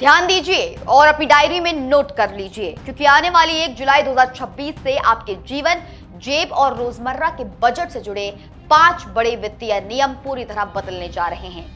ध्यान दीजिए और अपनी डायरी में नोट कर लीजिए, क्योंकि आने वाली 1 जुलाई 2026 से आपके जीवन, जेब और रोजमर्रा के बजट से जुड़े 5 बड़े वित्तीय नियम पूरी तरह बदलने जा रहे हैं।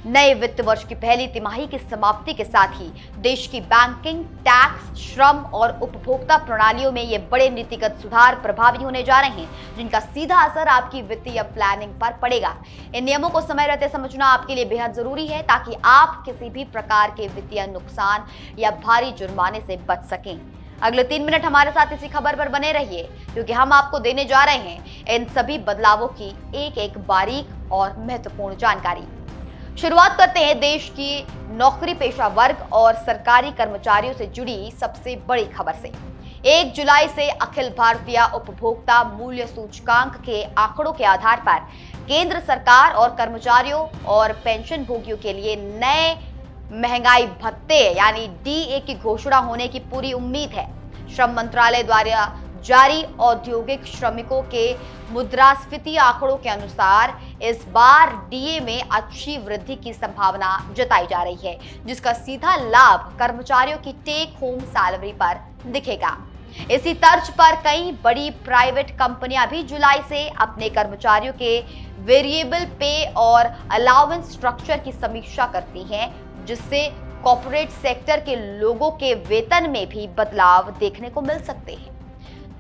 नए वित्त वर्ष की पहली तिमाही की समाप्ति के साथ ही देश की बैंकिंग, टैक्स, श्रम और उपभोक्ता प्रणालियों में ये बड़े नीतिगत सुधार प्रभावी होने जा रहे हैं, जिनका सीधा असर आपकी वित्तीय प्लानिंग पर पड़ेगा। इन नियमों को समय रहते समझना आपके लिए बेहद जरूरी है, ताकि आप किसी भी प्रकार के वित्तीय नुकसान या भारी जुर्माने से बच सकें। अगले 3 मिनट हमारे साथ इसी खबर पर बने रहिए, क्योंकि हम आपको देने जा रहे हैं इन सभी बदलावों की एक बारीक और महत्वपूर्ण जानकारी। शुरुआत करते हैं देश की नौकरी पेशा वर्ग और सरकारी कर्मचारियों से जुड़ी सबसे बड़ी खबर से। 1 जुलाई से अखिल भारतीय उपभोक्ता मूल्य सूचकांक के आंकड़ों के आधार पर केंद्र सरकार और कर्मचारियों और पेंशन भोगियों के लिए नए महंगाई भत्ते यानी डीए की घोषणा होने की पूरी उम्मीद है। श्रम मंत्रालय द्वारा जारी औद्योगिक श्रमिकों के मुद्रास्फीति आंकड़ों के अनुसार इस बार डीए में अच्छी वृद्धि की संभावना जताई जा रही है, जिसका सीधा लाभ कर्मचारियों की टेक होम सैलरी पर दिखेगा। इसी तर्ज पर कई बड़ी प्राइवेट कंपनियां भी जुलाई से अपने कर्मचारियों के वेरिएबल पे और अलाउंस स्ट्रक्चर की समीक्षा करती हैं, जिससे कॉर्पोरेट सेक्टर के लोगों के वेतन में भी बदलाव देखने को मिल सकते हैं।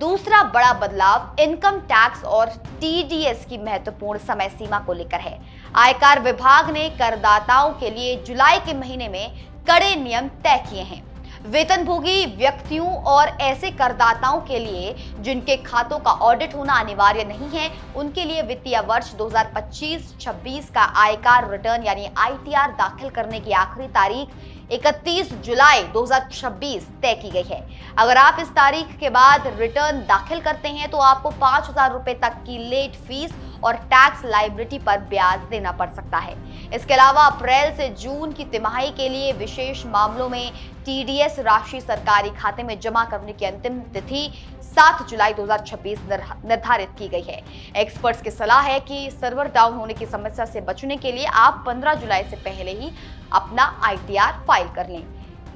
दूसरा बड़ा बदलाव इनकम टैक्स और टीडीएस की महत्वपूर्ण समय सीमा को लेकर है। आयकर विभाग ने करदाताओं के लिए जुलाई के महीने में कड़े नियम तय किए हैं। वेतनभोगी व्यक्तियों और ऐसे करदाताओं के लिए जिनके खातों का ऑडिट होना अनिवार्य नहीं है, उनके लिए वित्तीय वर्ष 2025-26 का आयकर रिटर्न यानी आईटीआर दाखिल करने की आखिरी तारीख 31 जुलाई 2026 तय की गई है। अगर आप इस तारीख के बाद रिटर्न दाखिल करते हैं तो आपको 5,000 रुपए तक की लेट फीस और टैक्स लायबिलिटी पर ब्याज देना पड़ सकता है। इसके अलावा अप्रैल से जून की तिमाही के लिए विशेष मामलों में टीडीएस राशि सरकारी खाते में जमा करने की अंतिम तिथि 7 जुलाई 2026 निर्धारित की गई है। एक्सपर्ट्स की सलाह है कि सर्वर डाउन होने की समस्या से बचने के लिए आप 15 जुलाई से पहले ही अपना आईटीआर फाइल कर लें।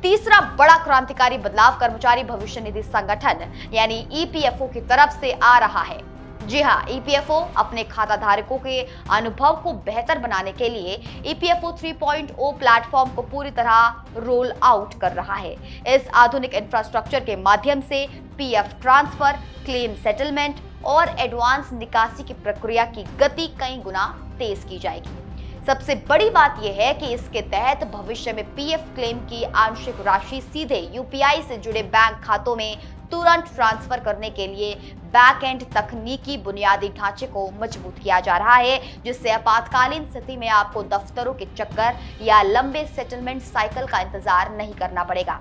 तीसरा बड़ा क्रांतिकारी बदलाव कर्मचारी भविष्य निधि संगठन यानी ईपीएफओ की तरफ से आ रहा है। जी हाँ, ईपीएफओ अपने खाता धारकों के अनुभव को बेहतर बनाने के लिए ईपीएफओ 3.0 प्लेटफॉर्म को पूरी तरह रोल आउट कर रहा है। इस आधुनिक इंफ्रास्ट्रक्चर के माध्यम से पीएफ ट्रांसफर, क्लेम सेटलमेंट और एडवांस निकासी की प्रक्रिया की गति कई गुना तेज की जाएगी। सबसे बड़ी बात यह है कि इसके तहत भविष्य में पीएफ क्लेम की आंशिक राशि सीधे यूपीआई से जुड़े बैंक खातों में तुरंत ट्रांसफर करने के लिए बैक एंड तकनीकी बुनियादी ढांचे को मजबूत किया जा रहा है, जिससे आपातकालीन स्थिति में आपको दफ्तरों के चक्कर या लंबे सेटलमेंट साइकिल का इंतजार नहीं करना पड़ेगा।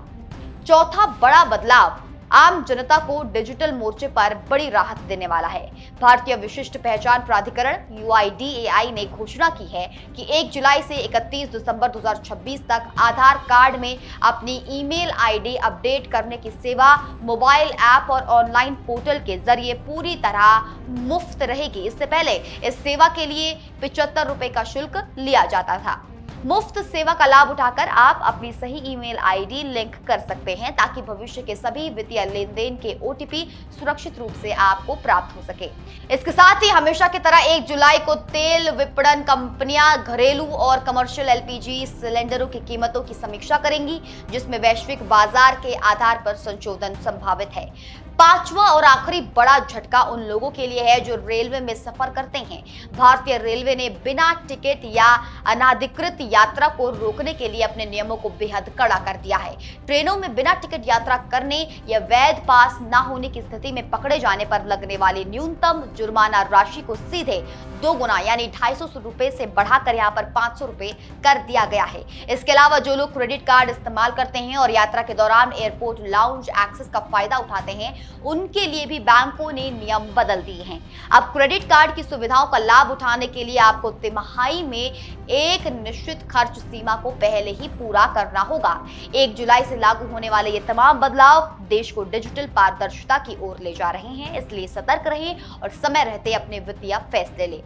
चौथा बड़ा बदलाव आम जनता को डिजिटल मोर्चे पर बड़ी राहत देने वाला है। भारतीय विशिष्ट पहचान प्राधिकरण यूआईडीएआई ने घोषणा की है कि 1 जुलाई से 31 दिसंबर 2026 तक आधार कार्ड में अपनी ईमेल आईडी अपडेट करने की सेवा मोबाइल ऐप और ऑनलाइन पोर्टल के जरिए पूरी तरह मुफ्त रहेगी। इससे पहले इस सेवा के लिए 75 रुपए का शुल्क लिया जाता था। मुफ्त सेवा का लाभ उठाकर आप अपनी सही ईमेल आईडी लिंक कर सकते हैं, ताकि भविष्य के सभी वित्तीय लेन देन के ओटीपी सुरक्षित रूप से आपको प्राप्त हो सके। इसके साथ ही हमेशा की तरह 1 जुलाई को तेल विपणन कंपनियां घरेलू और कमर्शियल एलपीजी सिलेंडरों की कीमतों की समीक्षा करेंगी, जिसमें वैश्विक बाजार के आधार पर संशोधन संभावित है। पांचवा और आखिरी बड़ा झटका उन लोगों के लिए है जो रेलवे में सफर करते हैं। भारतीय रेलवे ने बिना टिकट या अनाधिकृत यात्रा को रोकने के लिए अपने नियमों को बेहद कड़ा कर दिया है। ट्रेनों में बिना टिकट यात्रा करने या वैध पास न होने की स्थिति में पकड़े जाने पर लगने वाली न्यूनतम जुर्माना राशि को सीधे 2 गुना यानी 250 रुपए से बढ़ाकर यहाँ पर 500 रुपए कर दिया गया है। इसके अलावा जो लोग क्रेडिट कार्ड इस्तेमाल करते हैं और यात्रा के दौरान एयरपोर्ट लाउंज एक्सेस का फायदा उठाते हैं, उनके लिए भी बैंकों ने नियम बदल दिए हैं। अब क्रेडिट कार्ड की सुविधाओं का लाभ उठाने के लिए आपको तिमाही में एक निश्चित खर्च सीमा को पहले ही पूरा करना होगा। 1 जुलाई से लागू होने वाले ये तमाम बदलाव देश को डिजिटल पारदर्शिता की ओर ले जा रहे हैं, इसलिए सतर्क रहें और समय रहते अपने वित्तीय फैसले लें।